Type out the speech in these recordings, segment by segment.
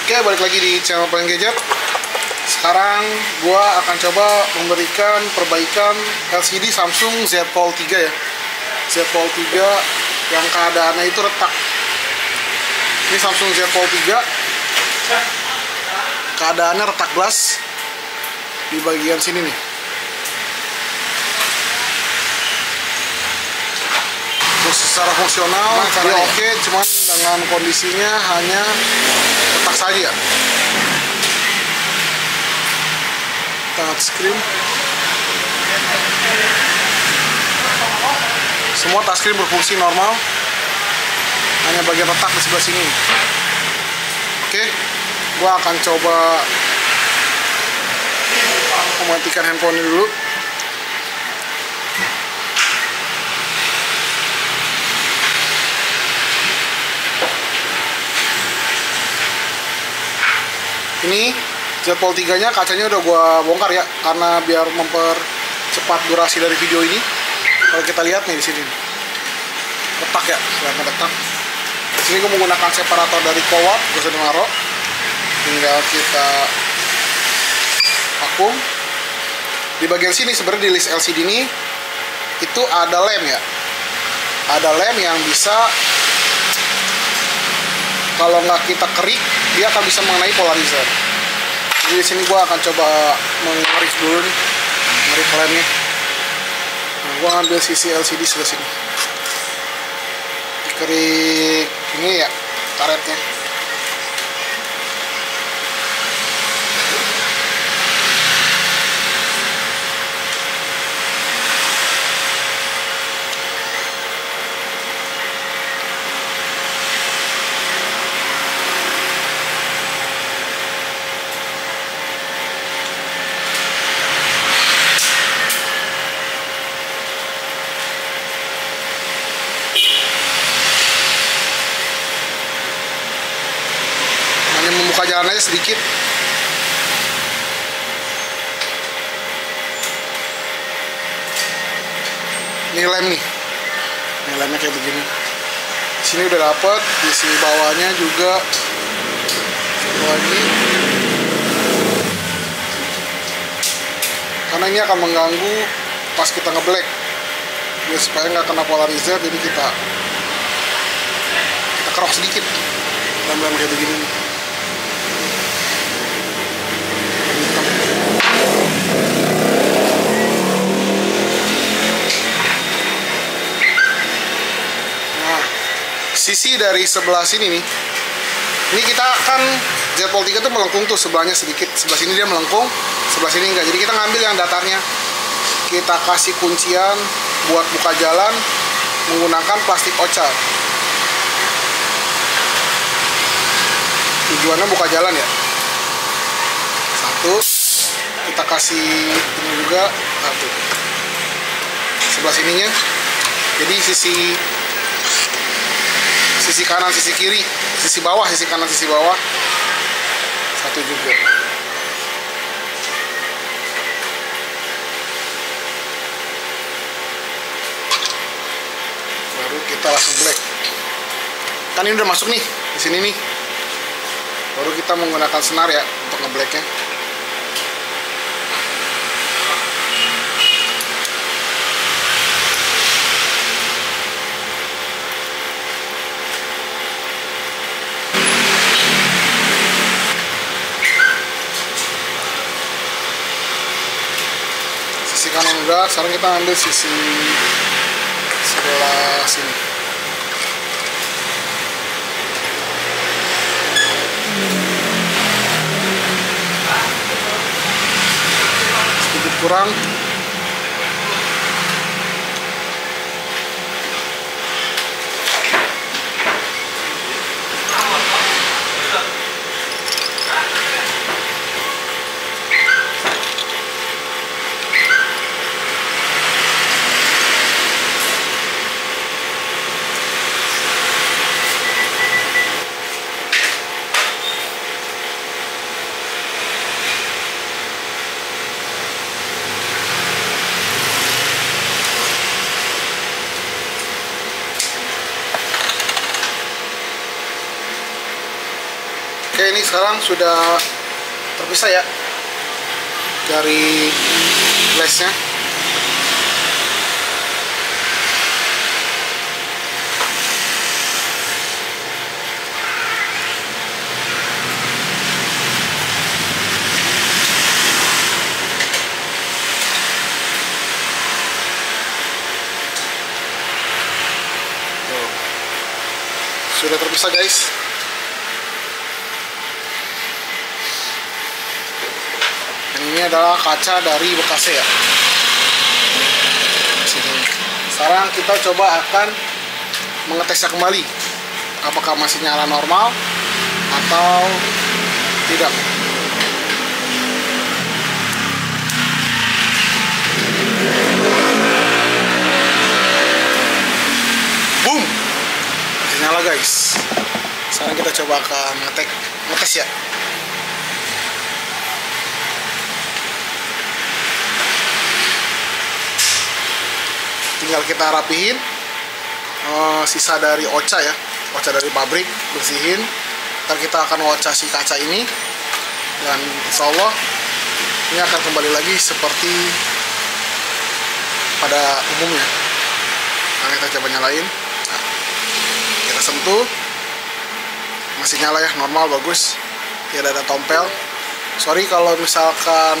Oke, balik lagi di channel Paling Gadget. Sekarang gua akan coba memberikan perbaikan LCD Samsung Z Fold 3 ya. Z Fold 3 yang keadaannya itu retak. Ini Samsung Z Fold 3 keadaannya retak glass di bagian sini nih. Terus secara fungsional dia oke, cuman dengan kondisinya hanya retak saja. Touchscreen, semua touchscreen berfungsi normal, hanya bagian retak di sebelah sini. Oke, gua akan coba mematikan handphone dulu. Ini Z Fold 3 nya kacanya udah gua bongkar ya, karena biar mempercepat durasi dari video ini. Kalau kita lihat nih di sini retak ya, kelihatan retak. Di sini gua menggunakan separator dari Kowat, gua sudah naruh. Tinggal kita vakum. Di bagian sini sebenarnya di list LCD ini itu ada lem ya. Ada lem yang bisa, kalau nggak kita kerik, dia akan bisa mengenai polarizer. Jadi di sini gua akan coba mengerik dulu nih, ngerik lemnya. Nah, gua ambil sisi LCD sebelah sini. Dikerik ini ya karetnya. Membuka jalan aja sedikit. Ini lem nih. Ini lemnya kayak begini. Di sini udah dapet, di sini bawahnya juga satu lagi. Karena ini akan mengganggu pas kita ngeblack. Biar supaya nggak kena polarizer, jadi kita kerok sedikit. Lem-lem kayak begini nih. Sisi dari sebelah sini nih, ini kita kan Z Fold 3 tuh melengkung tuh, sebelahnya sedikit, sebelah sini dia melengkung, sebelah sini enggak. Jadi kita ngambil yang datarnya, kita kasih kuncian buat buka jalan menggunakan plastik ocal. Tujuannya buka jalan ya. Satu, kita kasih ini juga, satu sebelah sininya. Jadi sisi kanan, sisi kiri, sisi bawah, sisi kanan, sisi bawah, satu juga. Baru kita langsung black. Kan ini udah masuk nih di sini nih. Baru kita menggunakan senar ya untuk ngeblacknya. Kanan udah, sekarang kita ambil sisi sebelah sini. Sedikit kurang. Oke, ini sekarang sudah terpisah ya dari glassnya. Sudah terpisah guys. Ini adalah kaca dari bekasnya ya. Sekarang kita coba akan mengetesnya kembali, apakah masih nyala normal atau tidak. Boom, masih nyala guys. Sekarang kita coba akan ngetes ya. Tinggal kita rapihin sisa dari oca ya, oca dari pabrik, bersihin. Ntar kita akan oca si kaca ini, dan insya Allah ini akan kembali lagi seperti pada umumnya. Nah, kita coba nyalain. Nah, kita sentuh, masih nyala ya, normal, bagus, tidak ada tompel. Sorry kalau misalkan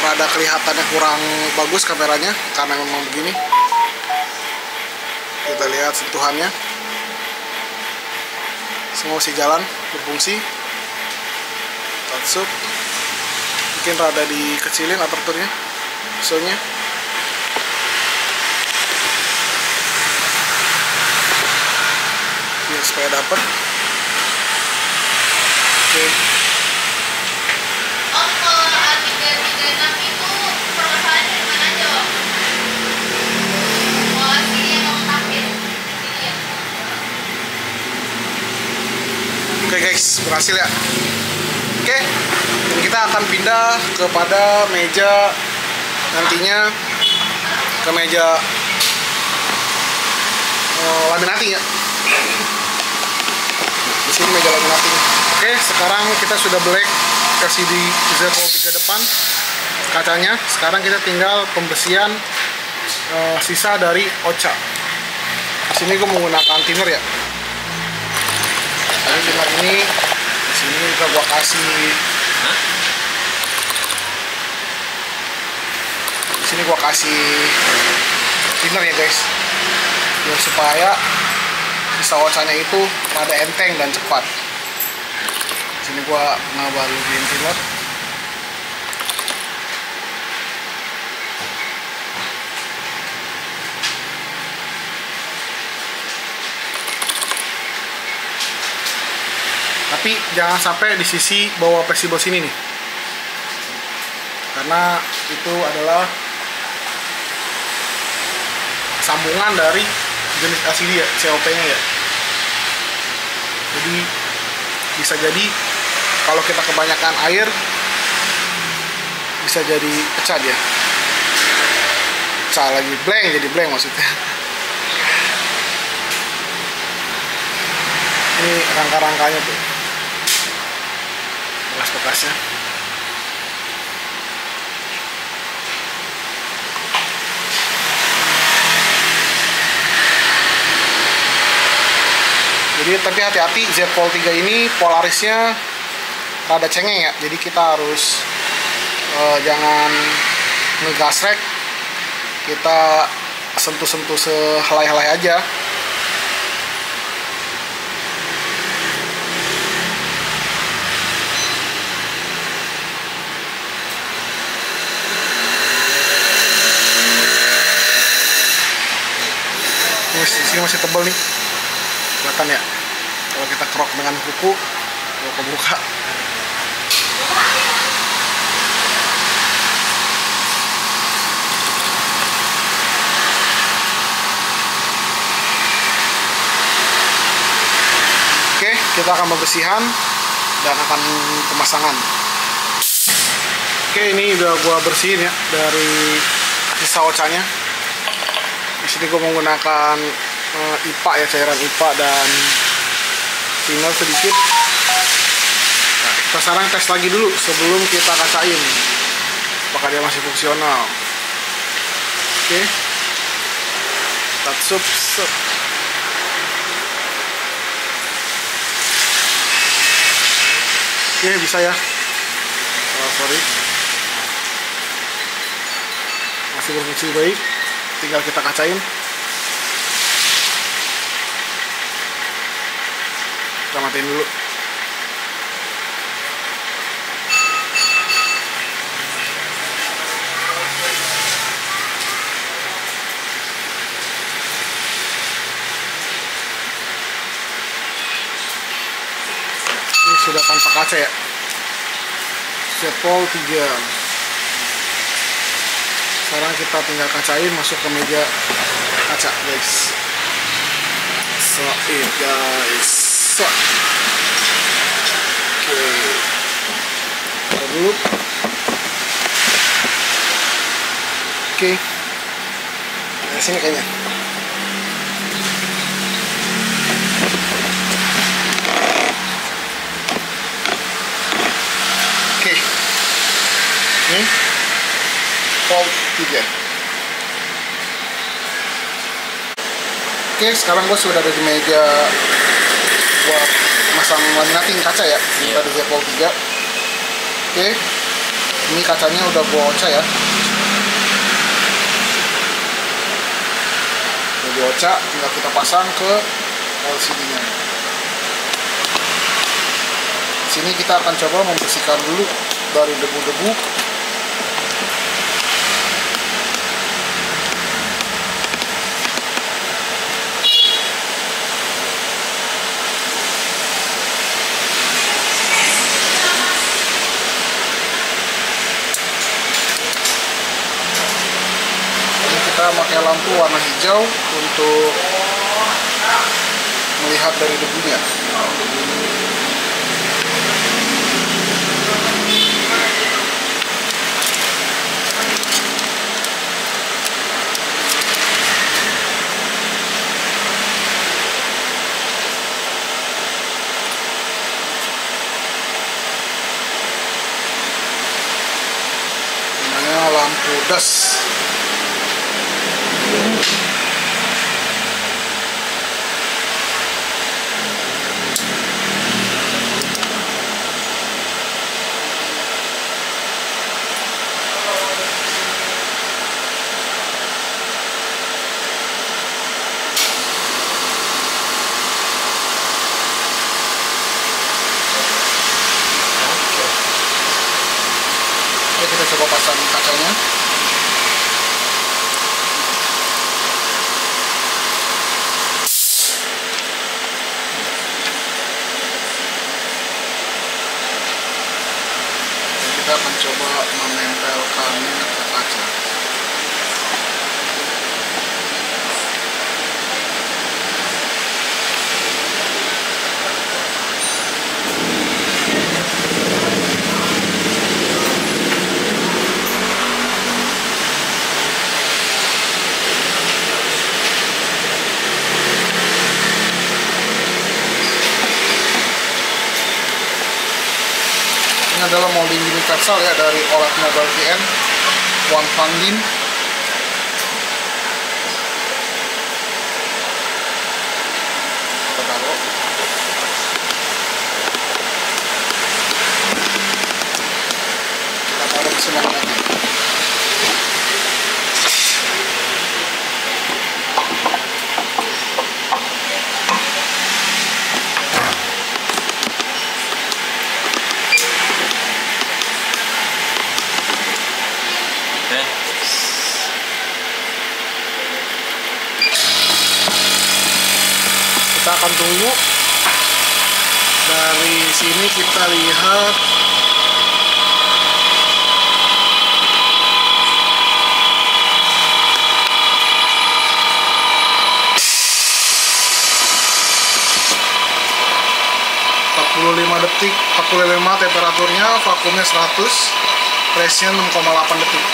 rada kelihatannya kurang bagus kameranya, karena memang begini. Kita lihat sentuhannya, semua masih jalan, berfungsi. Tatsuk, mungkin rada dikecilin aperturnya, soalnya. Biar supaya dapat. Oke. Oke guys, berhasil ya. Oke, dan kita akan pindah kepada meja nantinya, ke meja laminating ya. Di sini meja laminating. Oke, sekarang kita sudah black LCD Z3 depan kacanya. Sekarang kita tinggal pembersihan sisa dari oca. Di sini gue menggunakan thinner ya. Jadi thinner ini di sini juga gua kasih. Di sini gua kasih thinner ya guys, biar supaya sisa ocanya itu rada enteng dan cepat. Di sini gua ngabaluin thinner. Tapi jangan sampai di sisi bawah fleksibel sini nih, karena itu adalah sambungan dari jenis LCD ya, COP nya ya. Jadi bisa jadi kalau kita kebanyakan air bisa jadi pecah dia. Pecah lagi, blank, jadi blank maksudnya. Ini rangka-rangkanya tuh, bekas-bekasnya. Jadi tapi hati-hati, Z Fold 3 ini polarisnya rada cengeng ya. Jadi kita harus jangan ngegasrek, kita sentuh-sentuh sehelai-helai aja. Di sini masih tebal nih, kelihatan ya. Kalau kita kerok dengan kuku, kalau kebuka. Oke, kita akan pembersihan dan akan pemasangan. Oke, ini udah gua bersihin ya dari sisa ocanya. Di sini gue menggunakan IPA ya, cairan IPA dan thinner sedikit. Kita sekarang tes lagi dulu sebelum kita kacain apakah dia masih fungsional. Oke, kita sup. Oke, bisa ya. Sorry, masih berfungsi baik, tinggal kita kacain. Kita matiin dulu. Ini sudah tanpa kaca ya, Zepol 3. Sekarang kita tinggal kacain masuk ke meja kaca guys. So it guys. So. Oke. Taruh dulu. Oke. Dari sini kayaknya. Oke. Ini Volt 3. Oke, sekarang gue sudah ada di meja buat masang laminating kaca ya. Ini ada Volt 3. Oke, ini kacanya udah gue oca ya. Udah dioca, tinggal kita pasang ke LCD-nya. Sini kita akan coba membersihkan dulu dari debu-debu. Ini kita pakai lampu warna hijau untuk melihat dari debunya. Lampu das. Oke, kita coba pasang kacanya. Kita akan coba menempelkannya ke kaca. Ini adalah molding universal ya dari OLED Mobile VN One Fangdim. Kita taruh. Kita taruh mesin magnetnya. Kita akan tunggu. Dari sini kita lihat detik, 45 temperaturnya, vakumnya 100, pressnya 6,8 detik.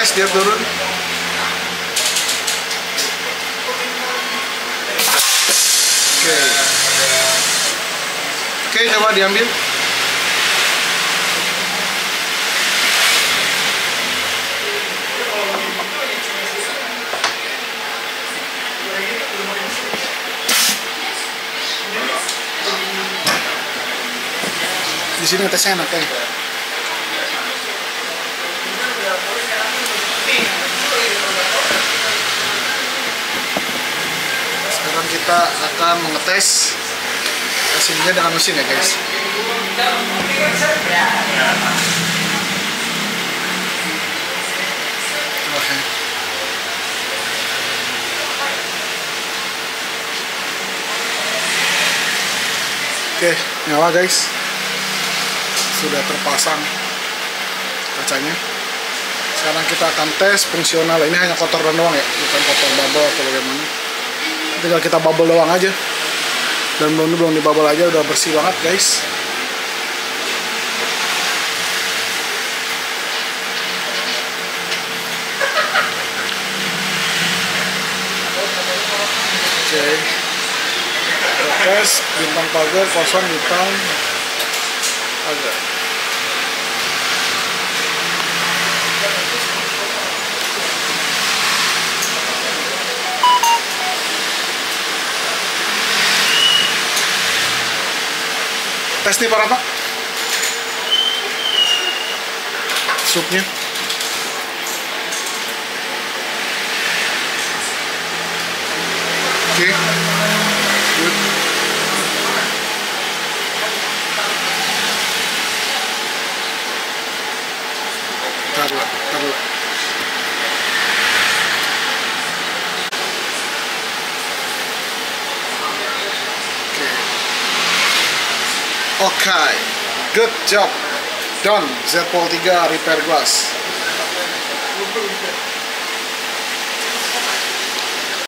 press dia turun. Oke, coba diambil. Di sini tesnya enak kan? Sekarang kita akan mengetes hasilnya dengan mesin ya guys. Oke, nyala guys. Sudah terpasang kacanya. Sekarang kita akan tes fungsional. Ini hanya kotoran doang ya, bukan kotor bubble atau bagaimana. Tinggal kita bubble doang aja. Dan belum dibubble aja udah bersih banget guys. Oke. Tes bintang pagar kosong bintang pagar. Tes nih para pak supnya. Oke, good. Taruh. Okay, good job, done. Z-Pol 3 repair glass.